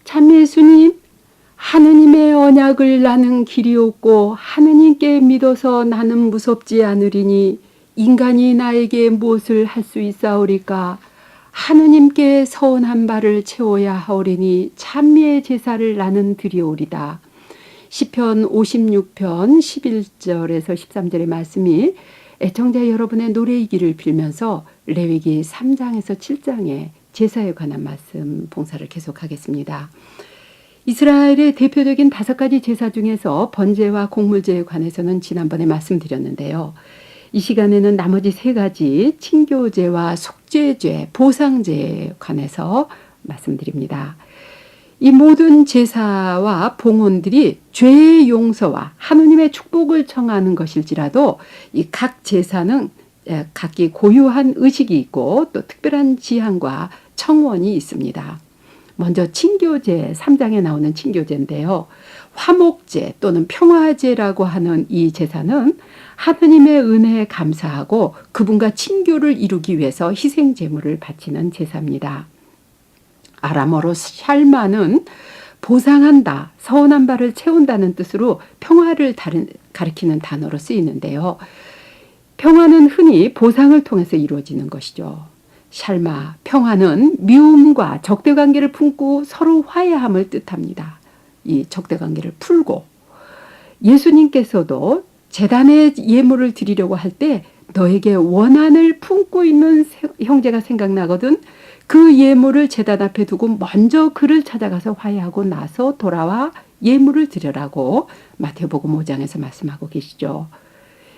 참 예수님, 하느님의 언약을 나는 길이 없고 하느님께 믿어서 나는 무섭지 않으리니 인간이 나에게 무엇을 할 수 있사오리까? 하느님께 서원한 바를 채워야 하오리니 찬미의 제사를 나는 드리오리다. 시편 56편 11절에서 13절의 말씀이 애청자 여러분의 노래이기를 빌면서 레위기 3장에서 7장의 제사에 관한 말씀 봉사를 계속하겠습니다. 이스라엘의 대표적인 5가지 제사 중에서 번제와 곡물제에 관해서는 지난번에 말씀드렸는데요. 이 시간에는 나머지 3가지 친교제와 속죄제, 보상제에 관해서 말씀드립니다. 이 모든 제사와 봉헌들이 죄의 용서와 하느님의 축복을 청하는 것일지라도 이 각 제사는 각기 고유한 의식이 있고 또 특별한 지향과 청원이 있습니다. 먼저 친교제, 3장에 나오는 친교제인데요. 화목제 또는 평화제라고 하는 이 제사는 하느님의 은혜에 감사하고 그분과 친교를 이루기 위해서 희생 제물을 바치는 제사입니다. 아람어로 샬마는 보상한다, 서원한 바를 채운다는 뜻으로 평화를 가리키는 단어로 쓰이는데요. 평화는 흔히 보상을 통해서 이루어지는 것이죠. 샬마, 평화는 미움과 적대관계를 품고 서로 화해함을 뜻합니다. 이 적대관계를 풀고 예수님께서도 제단에 예물을 드리려고 할 때 너에게 원한을 품고 있는 형제가 생각나거든 그 예물을 제단 앞에 두고 먼저 그를 찾아가서 화해하고 나서 돌아와 예물을 드려라고 마태복음 5장에서 말씀하고 계시죠.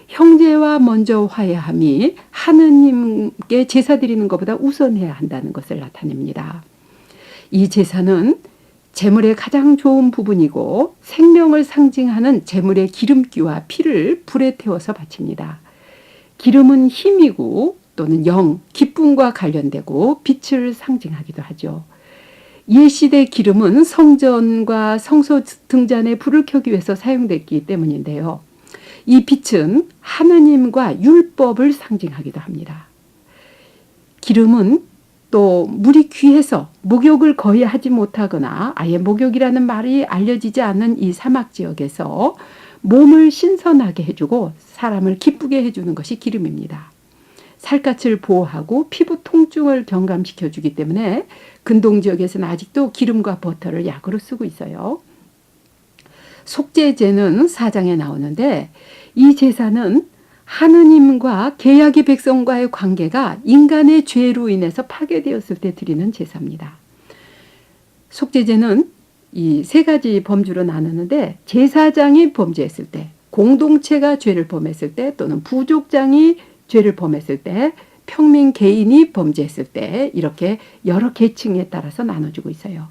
형제와 먼저 화해함이 하느님께 제사 드리는 것보다 우선해야 한다는 것을 나타냅니다. 이 제사는 제물의 가장 좋은 부분이고 생명을 상징하는 제물의 기름기와 피를 불에 태워서 바칩니다. 기름은 힘이고 또는 영, 기쁨과 관련되고 빛을 상징하기도 하죠. 옛시대 기름은 성전과 성소 등잔에 불을 켜기 위해서 사용됐기 때문인데요. 이 빛은 하느님과 율법을 상징하기도 합니다. 기름은 또 물이 귀해서 목욕을 거의 하지 못하거나 아예 목욕이라는 말이 알려지지 않는 이 사막 지역에서 몸을 신선하게 해주고 사람을 기쁘게 해주는 것이 기름입니다. 살갗을 보호하고 피부 통증을 경감시켜주기 때문에 근동 지역에서는 아직도 기름과 버터를 약으로 쓰고 있어요. 속죄제는 4장에 나오는데 이 제사는 하느님과 계약의 백성과의 관계가 인간의 죄로 인해서 파괴되었을 때 드리는 제사입니다. 속죄제는 이 3가지 범주로 나누는데 제사장이 범죄했을 때, 공동체가 죄를 범했을 때 또는 부족장이 죄를 범했을 때, 평민 개인이 범죄했을 때 이렇게 여러 계층에 따라서 나눠주고 있어요.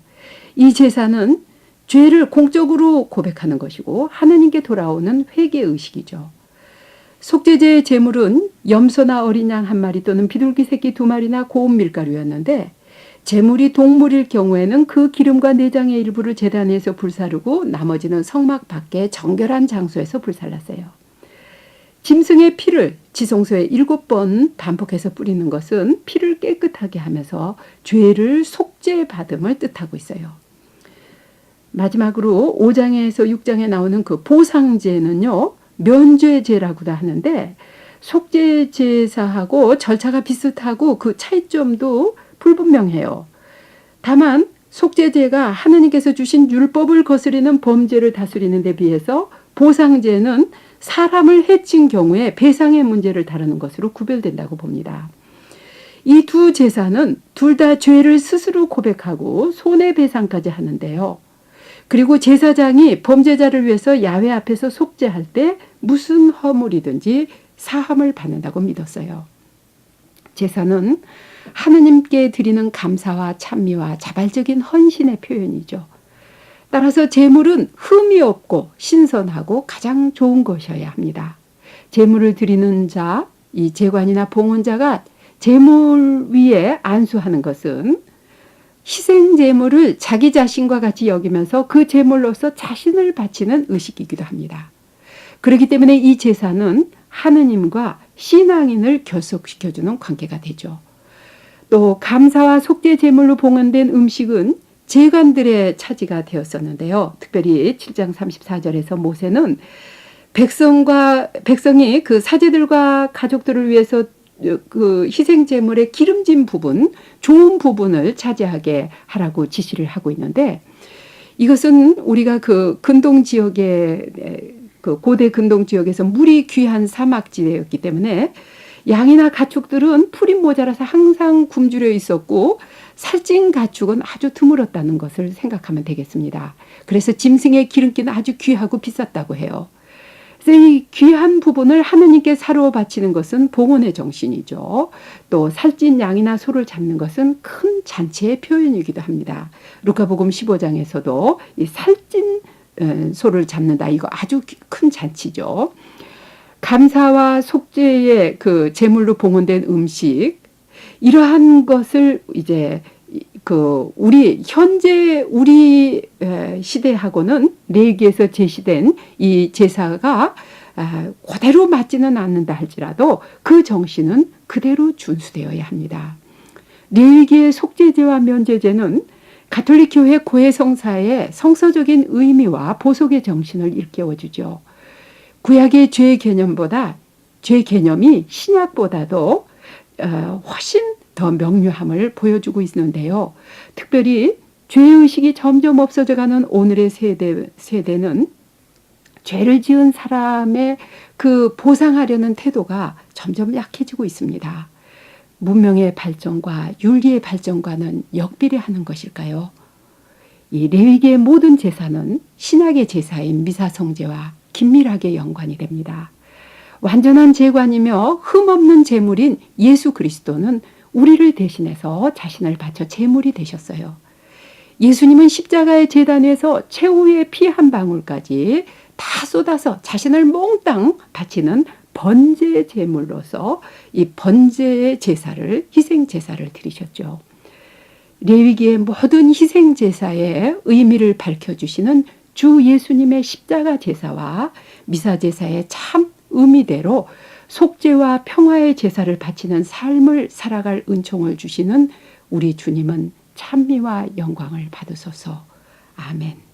이 제사는 죄를 공적으로 고백하는 것이고 하느님께 돌아오는 회개의식이죠. 속죄제의 제물은 염소나 어린 양 1마리 또는 비둘기 새끼 2마리나 고운 밀가루였는데 제물이 동물일 경우에는 그 기름과 내장의 일부를 제단에서 불사르고 나머지는 성막 밖에 정결한 장소에서 불살랐어요. 짐승의 피를 지성소에 7번 반복해서 뿌리는 것은 피를 깨끗하게 하면서 죄를 속죄받음을 뜻하고 있어요. 마지막으로 5장에서 6장에 나오는 그 보상제는요. 면죄제라고도 하는데 속죄제사하고 절차가 비슷하고 그 차이점도 불분명해요. 다만 속죄제가 하느님께서 주신 율법을 거스리는 범죄를 다스리는 데 비해서 보상제는 사람을 해친 경우에 배상의 문제를 다루는 것으로 구별된다고 봅니다. 이 두 제사는 둘 다 죄를 스스로 고백하고 손해배상까지 하는데요. 그리고 제사장이 범죄자를 위해서 야훼 앞에서 속죄할 때 무슨 허물이든지 사함을 받는다고 믿었어요. 제사는 하느님께 드리는 감사와 찬미와 자발적인 헌신의 표현이죠. 따라서 제물은 흠이 없고 신선하고 가장 좋은 것이어야 합니다. 제물을 드리는 자, 이 제관이나 봉헌자가 제물 위에 안수하는 것은 희생 제물을 자기 자신과 같이 여기면서 그 제물로서 자신을 바치는 의식이기도 합니다. 그렇기 때문에 이 제사는 하느님과 신앙인을 결속시켜주는 관계가 되죠. 또 감사와 속죄 제물로 봉헌된 음식은 재관들의 차지가 되었었는데요. 특별히 7장 34절에서 모세는 백성이 그 사제들과 가족들을 위해서 그 희생 제물의 기름진 부분, 좋은 부분을 차지하게 하라고 지시를 하고 있는데, 이것은 우리가 그 근동 지역의 그 고대 근동 지역에서 물이 귀한 사막지대였기 때문에 양이나 가축들은 풀이 모자라서 항상 굶주려 있었고, 살찐 가축은 아주 드물었다는 것을 생각하면 되겠습니다. 그래서 짐승의 기름기는 아주 귀하고 비쌌다고 해요. 그래서 이 귀한 부분을 하느님께 사로 바치는 것은 봉헌의 정신이죠. 또 살찐 양이나 소를 잡는 것은 큰 잔치의 표현이기도 합니다. 루카복음 15장에서도 이 살찐 소를 잡는다, 이거 아주 큰 잔치죠. 감사와 속죄의 그 제물로 봉헌된 음식, 이러한 것을 이제 그 현재 우리 시대하고는 레위기에서 제시된 이 제사가 그대로 맞지는 않는다 할지라도 그 정신은 그대로 준수되어야 합니다. 레위기의 속죄제와 면죄제는 가톨릭 교회 고해 성사의 성서적인 의미와 보속의 정신을 일깨워주죠. 구약의 죄 개념이 신약보다도 훨씬 더 명료함을 보여주고 있는데요. 특별히 죄의식이 점점 없어져가는 오늘의 세대는 죄를 지은 사람의 그 보상하려는 태도가 점점 약해지고 있습니다. 문명의 발전과 윤리의 발전과는 역비례하는 것일까요? 이 레위기의 모든 제사는 신약의 제사인 미사성제와 긴밀하게 연관이 됩니다. 완전한 제관이며 흠없는 제물인 예수 그리스도는 우리를 대신해서 자신을 바쳐 제물이 되셨어요. 예수님은 십자가의 제단에서 최후의 피 한 방울까지 다 쏟아서 자신을 몽땅 바치는 번제 제물로서 이 번제의 제사를, 희생 제사를 드리셨죠. 레위기의 모든 희생 제사의 의미를 밝혀주시는 주 예수님의 십자가 제사와 미사 제사의 참 의미대로 속죄와 평화의 제사를 바치는 삶을 살아갈 은총을 주시는 우리 주님은 찬미와 영광을 받으소서. 아멘.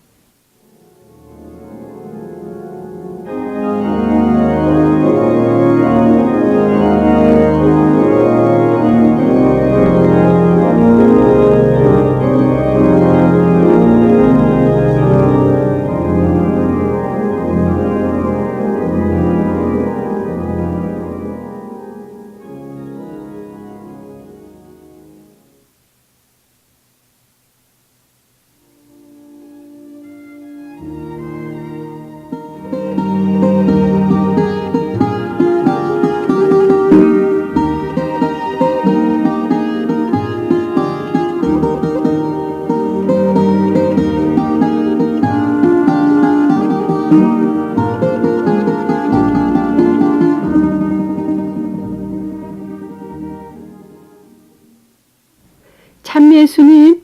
참 예수님,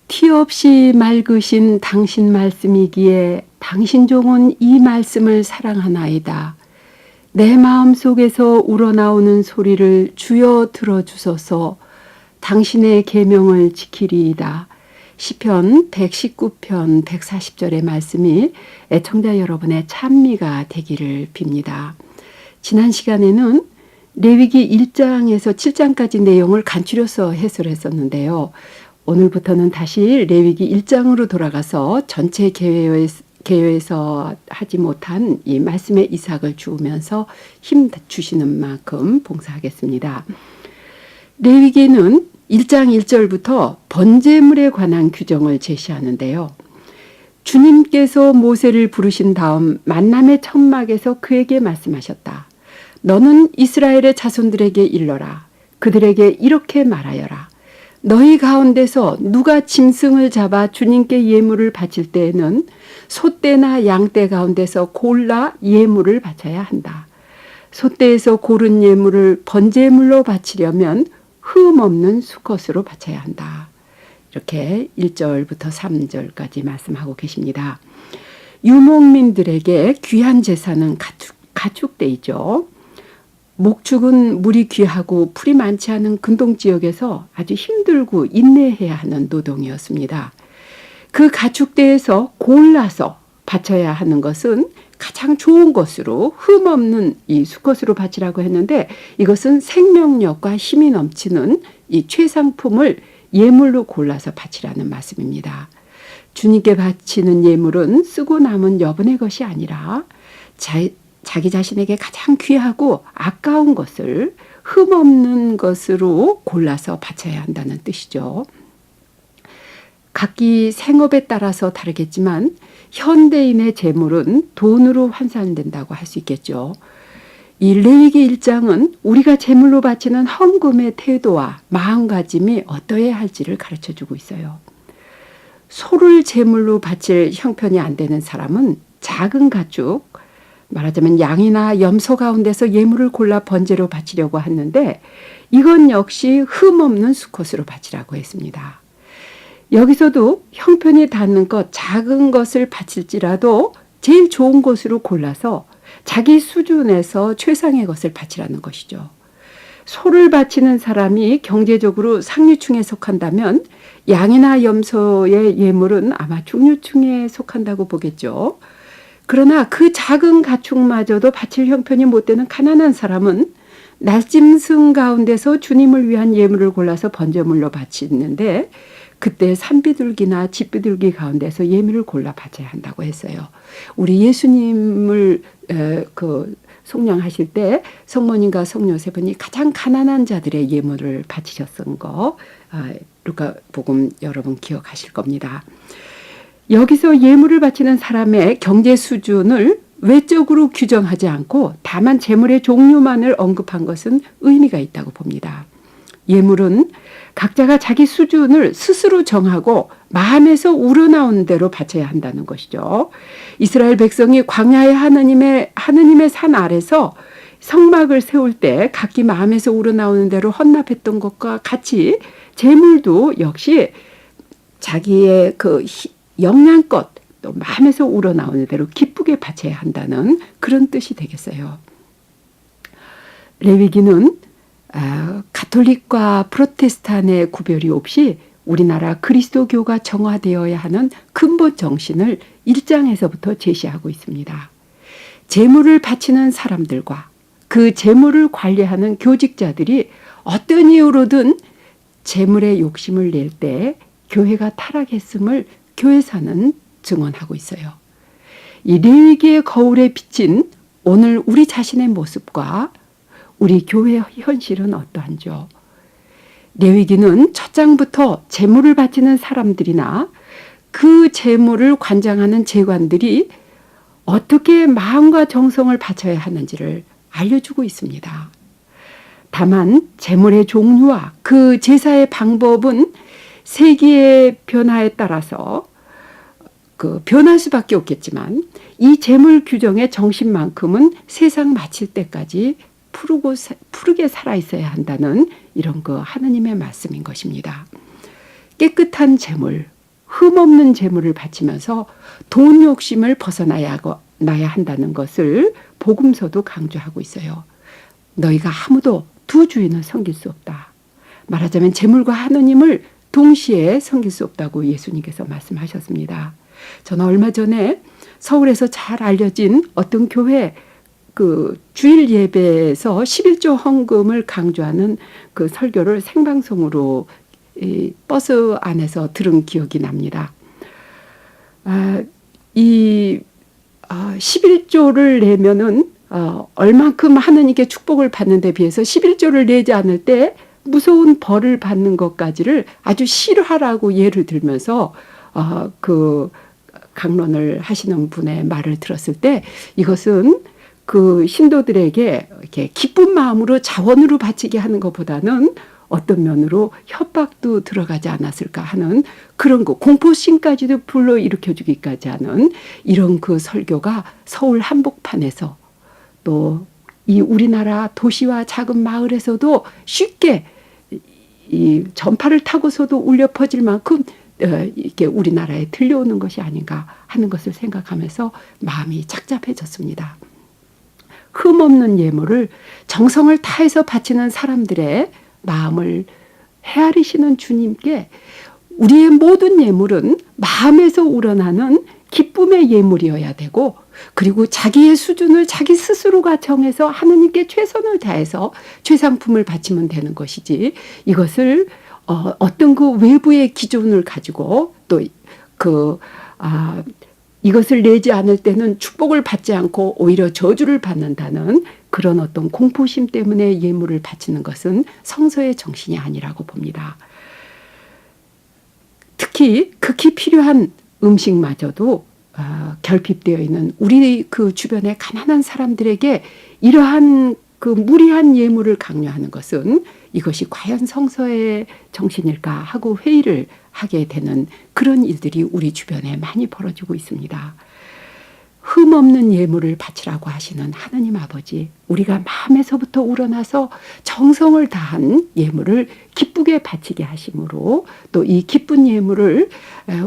티 없이 맑으신 당신 말씀이기에 당신 종은 이 말씀을 사랑하나이다. 내 마음속에서 우러나오는 소리를 주여 들어주소서. 당신의 계명을 지키리이다. 시편 119편 140절의 말씀이 애청자 여러분의 찬미가 되기를 빕니다. 지난 시간에는 레위기 1장에서 7장까지 내용을 간추려서 해설했었는데요. 오늘부터는 다시 레위기 1장으로 돌아가서 전체 계회에서 하지 못한 이 말씀의 이삭을 주우면서 힘 주시는 만큼 봉사하겠습니다. 레위기는 1장 1절부터 번제물에 관한 규정을 제시하는데요. 주님께서 모세를 부르신 다음 만남의 천막에서 그에게 말씀하셨다. 너는 이스라엘의 자손들에게 일러라. 그들에게 이렇게 말하여라. 너희 가운데서 누가 짐승을 잡아 주님께 예물을 바칠 때에는 소떼나 양떼 가운데서 골라 예물을 바쳐야 한다. 소떼에서 고른 예물을 번제물로 바치려면 흠 없는 수컷으로 바쳐야 한다. 이렇게 1절부터 3절까지 말씀하고 계십니다. 유목민들에게 귀한 제사는 가축떼이죠. 목축은 물이 귀하고 풀이 많지 않은 근동 지역에서 아주 힘들고 인내해야 하는 노동이었습니다. 그 가축대에서 골라서 바쳐야 하는 것은 가장 좋은 것으로 흠없는 이 수컷으로 바치라고 했는데, 이것은 생명력과 힘이 넘치는 이 최상품을 예물로 골라서 바치라는 말씀입니다. 주님께 바치는 예물은 쓰고 남은 여분의 것이 아니라 자기 자신에게 가장 귀하고 아까운 것을 흠없는 것으로 골라서 바쳐야 한다는 뜻이죠. 각기 생업에 따라서 다르겠지만 현대인의 재물은 돈으로 환산된다고 할 수 있겠죠. 이 레위기 1장은 우리가 재물로 바치는 헌금의 태도와 마음가짐이 어떠해야 할지를 가르쳐주고 있어요. 소를 제물로 바칠 형편이 안 되는 사람은 작은 가축, 말하자면 양이나 염소 가운데서 예물을 골라 번제로 바치려고 하는데, 이건 역시 흠없는 수컷으로 바치라고 했습니다. 여기서도 형편이 닿는 것, 작은 것을 바칠지라도 제일 좋은 것으로 골라서 자기 수준에서 최상의 것을 바치라는 것이죠. 소를 바치는 사람이 경제적으로 상류층에 속한다면 양이나 염소의 예물은 아마 중류층에 속한다고 보겠죠. 그러나 그 작은 가축마저도 바칠 형편이 못 되는 가난한 사람은 날짐승 가운데서 주님을 위한 예물을 골라서 번제물로 바치는데, 그때 산비둘기나 집비둘기 가운데서 예물을 골라 바쳐야 한다고 했어요. 우리 예수님을 속량하실 때 성모님과 성녀 세 분이 가장 가난한 자들의 예물을 바치셨던 거, 루카복음 여러분 기억하실 겁니다. 여기서 예물을 바치는 사람의 경제 수준을 외적으로 규정하지 않고 다만 재물의 종류만을 언급한 것은 의미가 있다고 봅니다. 예물은 각자가 자기 수준을 스스로 정하고 마음에서 우러나오는 대로 바쳐야 한다는 것이죠. 이스라엘 백성이 광야의 하느님의 산 아래서 성막을 세울 때 각기 마음에서 우러나오는 대로 헌납했던 것과 같이 재물도 역시 자기의 그 영양껏 또 마음에서 우러나오는 대로 기쁘게 바쳐야 한다는 그런 뜻이 되겠어요. 레위기는 가톨릭과 프로테스탄의 구별이 없이 우리나라 그리스도교가 정화되어야 하는 근본 정신을 1장에서부터 제시하고 있습니다. 재물을 바치는 사람들과 그 재물을 관리하는 교직자들이 어떤 이유로든 재물의 욕심을 낼 때 교회가 타락했음을 교회사는 증언하고 있어요. 이 레위기의 거울에 비친 오늘 우리 자신의 모습과 우리 교회의 현실은 어떠한지요? 레위기는 첫 장부터 재물을 바치는 사람들이나 그 재물을 관장하는 제관들이 어떻게 마음과 정성을 바쳐야 하는지를 알려주고 있습니다. 다만 재물의 종류와 그 제사의 방법은 세기의 변화에 따라서 변할 수밖에 없겠지만 이 재물 규정의 정신만큼은 세상 마칠 때까지 푸르게 살아있어야 한다는 이런 하느님의 말씀인 것입니다. 깨끗한 재물, 흠없는 재물을 바치면서 돈 욕심을 벗어나야 한다는 것을 복음서도 강조하고 있어요. 너희가 아무도 두 주인을 섬길 수 없다. 말하자면 재물과 하느님을 동시에 섬길 수 없다고 예수님께서 말씀하셨습니다. 저는 얼마 전에 서울에서 잘 알려진 어떤 교회 주일 예배에서 11조 헌금을 강조하는 그 설교를 생방송으로 버스 안에서 들은 기억이 납니다. 11조를 내면은 얼만큼 하느님께 축복을 받는 데 비해서 11조를 내지 않을 때 무서운 벌을 받는 것까지를 아주 실화라고 예를 들면서 강론을 하시는 분의 말을 들었을 때, 이것은 그 신도들에게 이렇게 기쁜 마음으로 자원으로 바치게 하는 것보다는 어떤 면으로 협박도 들어가지 않았을까 하는 그런 공포심까지도 불러일으켜주기까지 하는 이런 설교가 서울 한복판에서 또 이 우리나라 도시와 작은 마을에서도 쉽게 이 전파를 타고서도 울려 퍼질 만큼 이렇게 우리나라에 들려오는 것이 아닌가 하는 것을 생각하면서 마음이 착잡해졌습니다. 흠없는 예물을 정성을 다해서 바치는 사람들의 마음을 헤아리시는 주님께 우리의 모든 예물은 마음에서 우러나는 기쁨의 예물이어야 되고, 그리고 자기의 수준을 자기 스스로가 정해서 하느님께 최선을 다해서 최상품을 바치면 되는 것이지, 이것을 어떤 그 외부의 기준을 가지고 또 이것을 내지 않을 때는 축복을 받지 않고 오히려 저주를 받는다는 그런 어떤 공포심 때문에 예물을 바치는 것은 성서의 정신이 아니라고 봅니다. 특히 극히 필요한 음식마저도 결핍되어 있는 우리 그 주변의 가난한 사람들에게 이러한 그 무리한 예물을 강요하는 것은 이것이 과연 성서의 정신일까 하고 회의를 하게 되는 그런 일들이 우리 주변에 많이 벌어지고 있습니다. 흠없는 예물을 바치라고 하시는 하느님 아버지, 우리가 마음에서부터 우러나서 정성을 다한 예물을 기쁘게 바치게 하심으로, 또 이 기쁜 예물을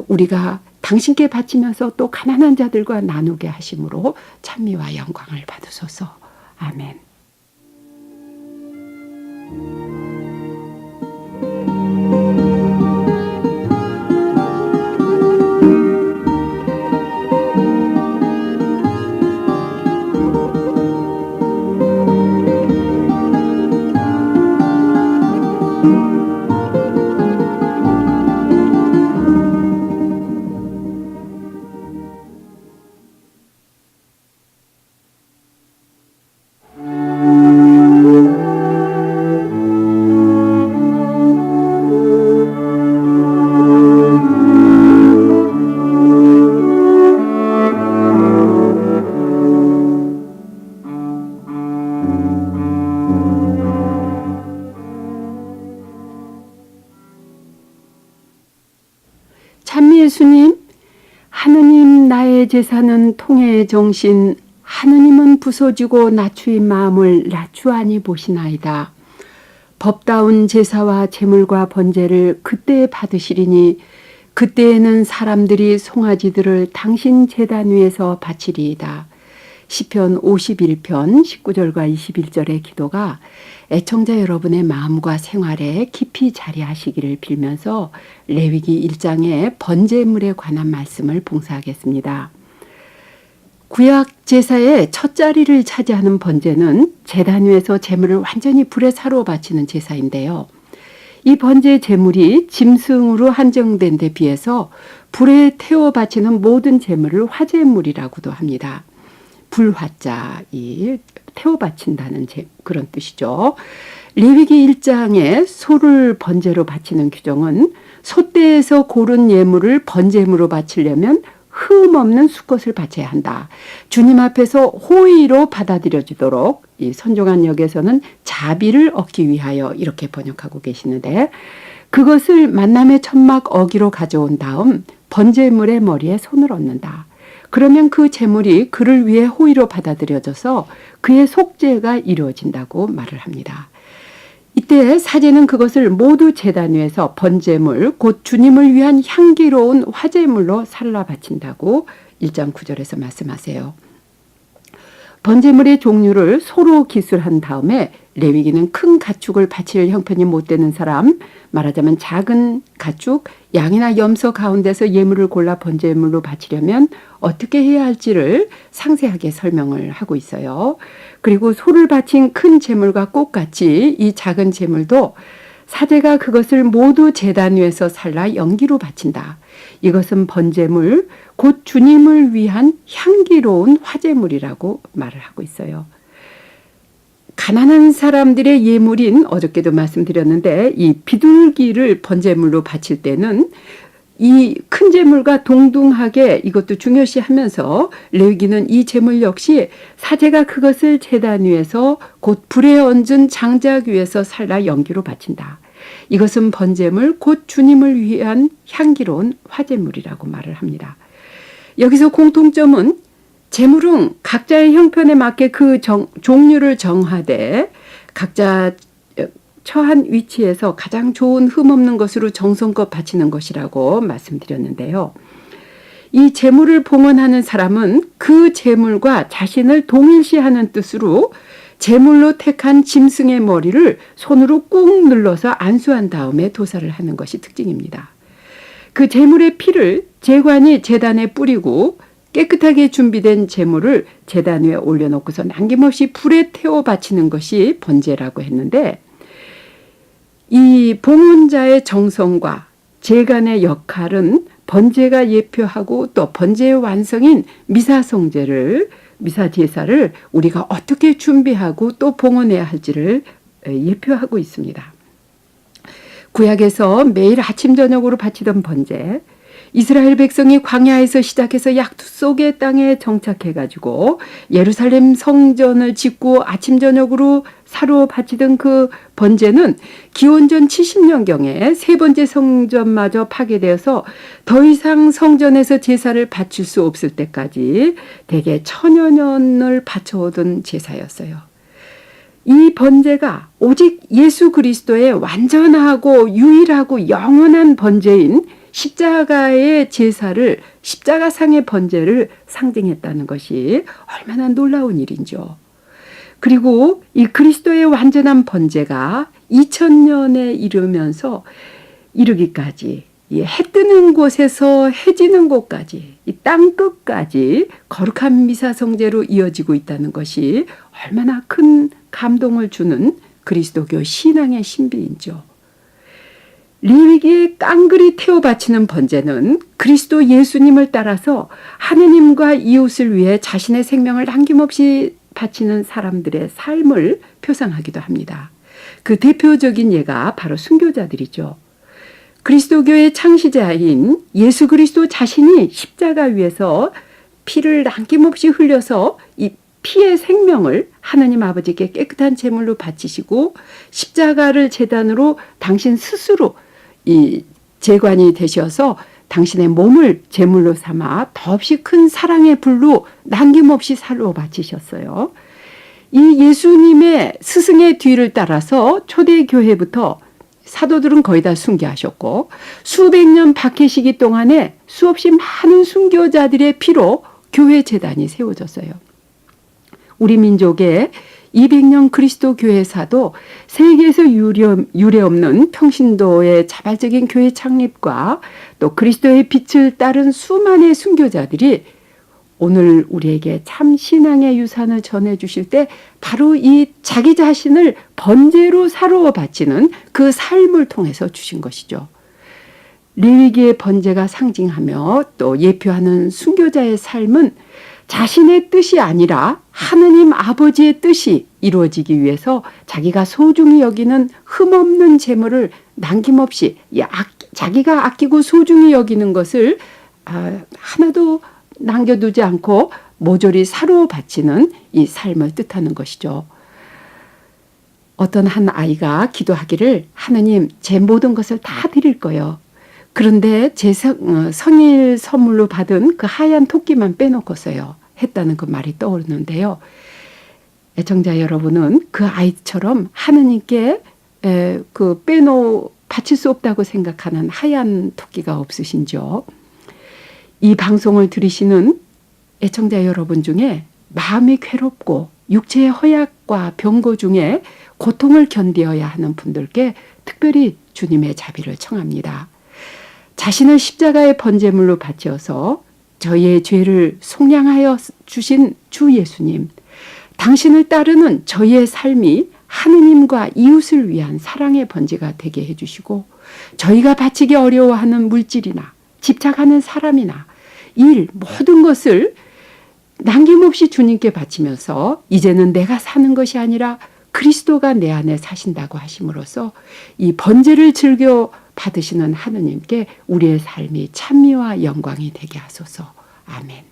우리가 당신께 바치면서 또 가난한 자들과 나누게 하심으로 찬미와 영광을 받으소서. 아멘. 찬미 예수님, 하느님 나의 제사는 통해의 정신, 하느님은 부서지고 낮추인 마음을 낮추하니 보시나이다. 법다운 제사와 제물과 번제를 그때에 받으시리니 그때에는 사람들이 송아지들을 당신 제단 위에서 바치리이다. 시편 51편 19절과 21절의 기도가 애청자 여러분의 마음과 생활에 깊이 자리하시기를 빌면서 레위기 1장의 번제물에 관한 말씀을 봉사하겠습니다. 구약 제사의 첫 자리를 차지하는 번제는 제단 위에서 제물을 완전히 불에 사로 바치는 제사인데요. 이 번제 제물이 짐승으로 한정된 데 비해서 불에 태워 바치는 모든 제물을 화제물이라고도 합니다. 불화자, 이 태워 바친다는 그런 뜻이죠. 레위기 1장에 소를 번제로 바치는 규정은 소떼에서 고른 예물을 번제물로 바치려면 흠 없는 수컷을 바쳐야 한다. 주님 앞에서 호의로 받아들여지도록 이 선종한 역에서는 자비를 얻기 위하여 이렇게 번역하고 계시는데, 그것을 만남의 천막 어기로 가져온 다음 번제물의 머리에 손을 얹는다. 그러면 그 제물이 그를 위해 호의로 받아들여져서 그의 속죄가 이루어진다고 말을 합니다. 이때 사제는 그것을 모두 제단 위에서 번제물, 곧 주님을 위한 향기로운 화제물로 살라 바친다고 1장 9절에서 말씀하세요. 번제물의 종류를 소로 기술한 다음에 레위기는 큰 가축을 바칠 형편이 못 되는 사람, 말하자면 작은 가축, 양이나 염소 가운데서 예물을 골라 번제물로 바치려면 어떻게 해야 할지를 상세하게 설명을 하고 있어요. 그리고 소를 바친 큰 제물과 똑같이 이 작은 제물도 사제가 그것을 모두 제단 위에서 살라 연기로 바친다. 이것은 번제물, 곧 주님을 위한 향기로운 화제물이라고 말을 하고 있어요. 가난한 사람들의 예물인, 어저께도 말씀드렸는데, 이 비둘기를 번제물로 바칠 때는 이 큰 제물과 동등하게 이것도 중요시하면서 레위기는 이 제물 역시 사제가 그것을 제단 위에서 곧 불에 얹은 장작 위에서 살라 연기로 바친다. 이것은 번제물, 곧 주님을 위한 향기로운 화제물이라고 말을 합니다. 여기서 공통점은 제물은 각자의 형편에 맞게 그 종류를 정하되 각자 처한 위치에서 가장 좋은 흠없는 것으로 정성껏 바치는 것이라고 말씀드렸는데요. 이 제물을 봉헌하는 사람은 그 제물과 자신을 동일시하는 뜻으로 제물로 택한 짐승의 머리를 손으로 꾹 눌러서 안수한 다음에 도사를 하는 것이 특징입니다. 그 제물의 피를 제관이 제단에 뿌리고 깨끗하게 준비된 제물을 제단 위에 올려놓고서 남김없이 불에 태워 바치는 것이 번제라고 했는데, 이 봉헌자의 정성과 제관의 역할은 번제가 예표하고 또 번제의 완성인 미사제사를 우리가 어떻게 준비하고 또 봉헌해야 할지를 예표하고 있습니다. 구약에서 매일 아침 저녁으로 바치던 번제, 이스라엘 백성이 광야에서 시작해서 약속의 땅에 정착해가지고 예루살렘 성전을 짓고 아침 저녁으로 사로 바치던 그 번제는 기원전 70년경에 세 번째 성전마저 파괴되어서 더 이상 성전에서 제사를 바칠 수 없을 때까지 대개 1000여 년을 바쳐오던 제사였어요. 이 번제가 오직 예수 그리스도의 완전하고 유일하고 영원한 번제인 십자가의 제사를, 십자가상의 번제를 상징했다는 것이 얼마나 놀라운 일인지요. 그리고 이 그리스도의 완전한 번제가 2000년에 이르기까지 이 해 뜨는 곳에서 해 지는 곳까지, 이 땅 끝까지 거룩한 미사성제로 이어지고 있다는 것이 얼마나 큰 감동을 주는 그리스도교 신앙의 신비인지요. 레위기에 깡그리 태워 바치는 번제는 그리스도 예수님을 따라서 하느님과 이웃을 위해 자신의 생명을 남김없이 바치는 사람들의 삶을 표상하기도 합니다. 그 대표적인 예가 바로 순교자들이죠. 그리스도교의 창시자인 예수 그리스도 자신이 십자가 위에서 피를 남김없이 흘려서 이 피의 생명을 하느님 아버지께 깨끗한 제물로 바치시고 십자가를 제단으로 당신 스스로 이 제관이 되셔서 당신의 몸을 제물로 삼아 더없이 큰 사랑의 불로 남김없이 살로 바치셨어요. 이 예수님의 스승의 뒤를 따라서 초대교회부터 사도들은 거의 다 순교하셨고 수백 년 박해 시기 동안에 수없이 많은 순교자들의 피로 교회 재단이 세워졌어요. 우리 민족의 200년 그리스도 교회사도 세계에서 유례 없는 평신도의 자발적인 교회 창립과 또 그리스도의 빛을 따른 수많은 순교자들이 오늘 우리에게 참 신앙의 유산을 전해주실 때 바로 이 자기 자신을 번제로 사로 바치는 그 삶을 통해서 주신 것이죠. 레위기의 번제가 상징하며 또 예표하는 순교자의 삶은 자신의 뜻이 아니라 하느님 아버지의 뜻이 이루어지기 위해서 자기가 소중히 여기는 흠없는 재물을 남김없이 자기가 아끼고 소중히 여기는 것을 하나도 남겨두지 않고 모조리 사로 바치는 이 삶을 뜻하는 것이죠. 어떤 한 아이가 기도하기를 하느님 제 모든 것을 다 드릴 거예요. 그런데 제 생일 선물로 받은 그 하얀 토끼만 빼놓고서요 했다는 그 말이 떠오르는데요. 애청자 여러분은 그 아이처럼 하느님께 바칠 수 없다고 생각하는 하얀 토끼가 없으신지요? 이 방송을 들으시는 애청자 여러분 중에 마음이 괴롭고 육체의 허약과 병고 중에 고통을 견디어야 하는 분들께 특별히 주님의 자비를 청합니다. 자신을 십자가의 번제물로 바치어서 저희의 죄를 속량하여 주신 주 예수님, 당신을 따르는 저희의 삶이 하느님과 이웃을 위한 사랑의 번제가 되게 해주시고 저희가 바치기 어려워하는 물질이나 집착하는 사람이나 일 모든 것을 남김없이 주님께 바치면서 이제는 내가 사는 것이 아니라 그리스도가 내 안에 사신다고 하심으로써 이 번제를 즐겨 받으시는 하느님께 우리의 삶이 찬미와 영광이 되게 하소서. 아멘.